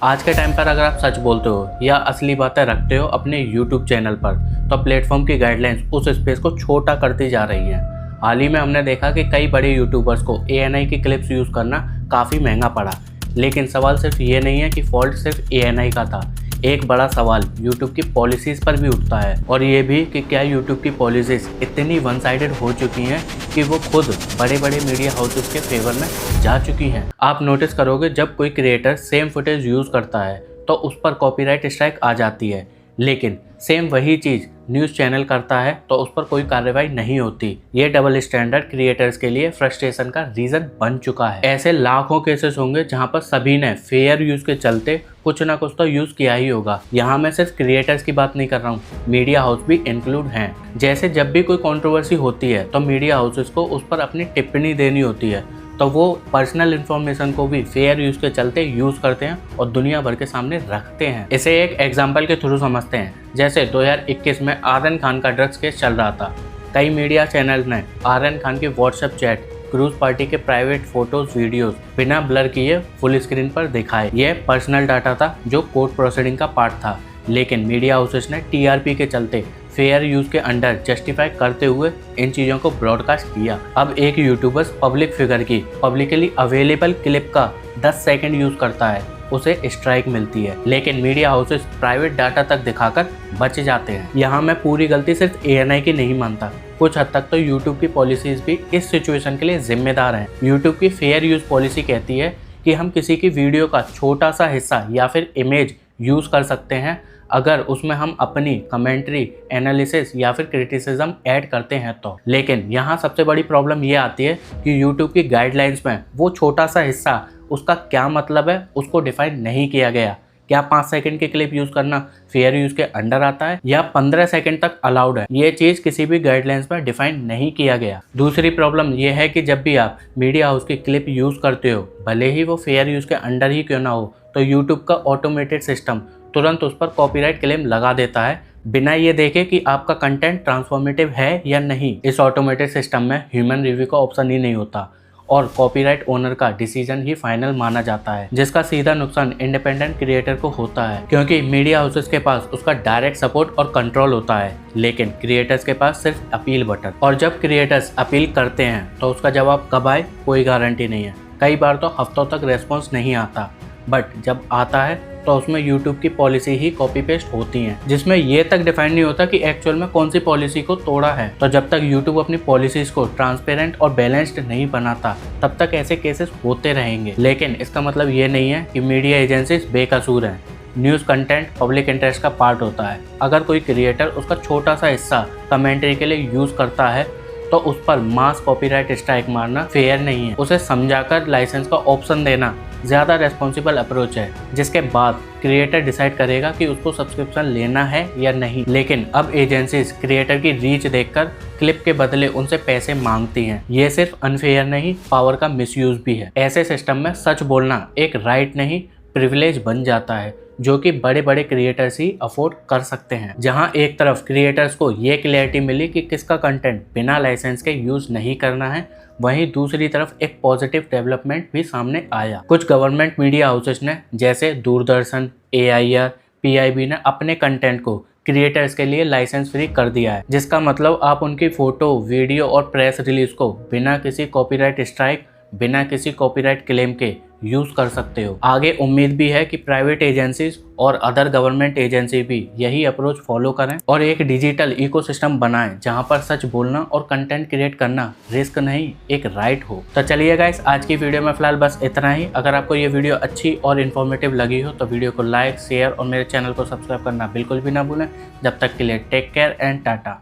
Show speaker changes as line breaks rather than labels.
आज के टाइम पर अगर आप सच बोलते हो या असली बातें रखते हो अपने YouTube चैनल पर, तो प्लेटफॉर्म की गाइडलाइंस उस स्पेस को छोटा करती जा रही है। हाल ही में हमने देखा कि कई बड़े यूट्यूबर्स को ANI की क्लिप्स यूज़ करना काफ़ी महंगा पड़ा। लेकिन सवाल सिर्फ ये नहीं है कि फॉल्ट सिर्फ ANI का था। एक बड़ा सवाल YouTube की पॉलिसीज़ पर भी उठता है, और ये भी कि क्या YouTube की पॉलिसीज़ इतनी वन साइडेड हो चुकी हैं कि वो खुद बड़े बड़े मीडिया हाउसेस के फेवर में जा चुकी हैं। आप नोटिस करोगे जब कोई क्रिएटर सेम फुटेज यूज़ करता है तो उस पर कॉपीराइट स्ट्राइक आ जाती है, लेकिन सेम वही चीज़ न्यूज़ चैनल करता है तो उस पर कोई कार्रवाई नहीं होती। ये डबल स्टैंडर्ड क्रिएटर्स के लिए फ्रस्ट्रेशन का रीज़न बन चुका है। ऐसे लाखों केसेस होंगे जहां पर सभी ने फेयर यूज़ के चलते कुछ ना कुछ तो यूज़ किया ही होगा। यहाँ मैं सिर्फ क्रिएटर्स की बात नहीं कर रहा हूँ, मीडिया हाउस भी इंक्लूड हैं। जैसे जब भी कोई कंट्रोवर्सी होती है तो मीडिया हाउसेस को उस पर अपनी टिप्पणी देनी होती है, तो वो पर्सनल इन्फॉर्मेशन को भी फेयर यूज़ के चलते यूज़ करते हैं और दुनिया भर के सामने रखते हैं। इसे एक एग्जाम्पल के थ्रू समझते हैं। जैसे 2021 में आर्यन खान का ड्रग्स केस चल रहा था। कई मीडिया चैनल ने आर्यन खान की व्हाट्सएप चैट, क्रूज पार्टी के प्राइवेट फोटोज वीडियोस बिना ब्लर किए फुल स्क्रीन पर दिखाए। यह पर्सनल डाटा था जो कोर्ट प्रोसीडिंग का पार्ट था, लेकिन मीडिया हाउसेस ने TRP के चलते फेयर यूज के अंडर जस्टिफाई करते हुए इन चीज़ों को ब्रॉडकास्ट किया। अब एक यूट्यूबर्स पब्लिक फिगर की पब्लिकली अवेलेबल क्लिप का 10 सेकंड यूज करता है, उसे स्ट्राइक मिलती है, लेकिन मीडिया हाउसेस प्राइवेट डाटा तक दिखाकर बच जाते हैं। यहाँ मैं पूरी गलती सिर्फ ANI की नहीं मानता, कुछ हद तक तो YouTube की पॉलिसीज भी इस सिचुएशन के लिए जिम्मेदार हैं। YouTube की फेयर यूज पॉलिसी कहती है कि हम किसी की वीडियो का छोटा सा हिस्सा या फिर इमेज यूज कर सकते हैं अगर उसमें हम अपनी कमेंट्री, एनालिसिस या फिर क्रिटिसिज्म ऐड करते हैं तो। लेकिन यहाँ सबसे बड़ी प्रॉब्लम ये आती है कि YouTube की गाइडलाइंस में वो छोटा सा हिस्सा, उसका क्या मतलब है, उसको डिफाइन नहीं किया गया। क्या 5 सेकंड की क्लिप यूज़ करना फेयर यूज़ के अंडर आता है या 15 सेकंड तक अलाउड है? ये चीज़ किसी भी गाइडलाइंस में डिफाइन नहीं किया गया। दूसरी प्रॉब्लम ये है कि जब भी आप मीडिया हाउस की क्लिप यूज़ करते हो, भले ही वो फेयर यूज़ के अंडर ही क्यों ना हो, तो YouTube का ऑटोमेटेड सिस्टम तुरंत उस पर कॉपीराइट क्लेम लगा देता है, बिना ये देखे कि आपका कंटेंट ट्रांसफॉर्मेटिव है या नहीं। इस ऑटोमेटेड सिस्टम में ह्यूमन रिव्यू का ऑप्शन ही नहीं होता और कॉपीराइट ओनर का डिसीजन ही फाइनल माना जाता है, जिसका सीधा नुकसान इंडिपेंडेंट क्रिएटर को होता है, क्योंकि मीडिया हाउसेस के पास उसका डायरेक्ट सपोर्ट और कंट्रोल होता है, लेकिन क्रिएटर्स के पास सिर्फ अपील बटन। और जब क्रिएटर्स अपील करते हैं तो उसका जवाब कब आए कोई गारंटी नहीं है। कई बार तो हफ्तों तक रेस्पॉन्स नहीं आता, बट जब आता है तो उसमें YouTube की पॉलिसी ही कॉपी पेस्ट होती हैं, जिसमें ये तक डिफाइन नहीं होता कि एक्चुअल में कौन सी पॉलिसी को तोड़ा है। तो जब तक YouTube अपनी पॉलिसीज को ट्रांसपेरेंट और बैलेंस्ड नहीं बनाता, तब तक ऐसे केसेस होते रहेंगे। लेकिन इसका मतलब ये नहीं है कि मीडिया एजेंसीज बेकसूर हैं। न्यूज़ कंटेंट पब्लिक इंटरेस्ट का पार्ट होता है। अगर कोई क्रिएटर उसका छोटा सा हिस्सा कमेंट्री के लिए यूज़ करता है तो उस पर मास कॉपीराइट स्ट्राइक मारना फेयर नहीं है। उसे समझाकर लाइसेंस का ऑप्शन देना ज़्यादा रेस्पॉन्सिबल अप्रोच है, जिसके बाद क्रिएटर डिसाइड करेगा कि उसको सब्सक्रिप्शन लेना है या नहीं। लेकिन अब एजेंसीज क्रिएटर की रीच देखकर क्लिप के बदले उनसे पैसे मांगती हैं। ये सिर्फ अनफेयर नहीं, पावर का मिसयूज भी है। ऐसे सिस्टम में सच बोलना एक राइट नहीं, प्रिविलेज बन जाता है, जो कि बड़े बड़े क्रिएटर्स ही अफोर्ड कर सकते हैं। जहां एक तरफ क्रिएटर्स को ये क्लैरिटी मिली कि किसका कंटेंट बिना लाइसेंस के यूज नहीं करना है, वहीं दूसरी तरफ एक पॉजिटिव डेवलपमेंट भी सामने आया। कुछ गवर्नमेंट मीडिया हाउसेस ने, जैसे दूरदर्शन, AIR, PIB ने अपने कंटेंट को क्रिएटर्स के लिए लाइसेंस फ्री कर दिया है, जिसका मतलब आप उनकी फोटो, वीडियो और प्रेस रिलीज को बिना किसी कॉपीराइट स्ट्राइक, बिना किसी कॉपीराइट क्लेम के यूज कर सकते हो। आगे उम्मीद भी है कि प्राइवेट एजेंसीज और अदर गवर्नमेंट एजेंसी भी यही अप्रोच फॉलो करें और एक डिजिटल इकोसिस्टम बनाएं जहां पर सच बोलना और कंटेंट क्रिएट करना रिस्क नहीं, एक राइट हो। तो चलिए गाइस, आज की वीडियो में फिलहाल बस इतना ही। अगर आपको ये वीडियो अच्छी और इन्फॉर्मेटिव लगी हो तो वीडियो को लाइक, शेयर और मेरे चैनल को सब्सक्राइब करना बिल्कुल भी ना भूलें। जब तक के लिए टेक केयर एंड टाटा।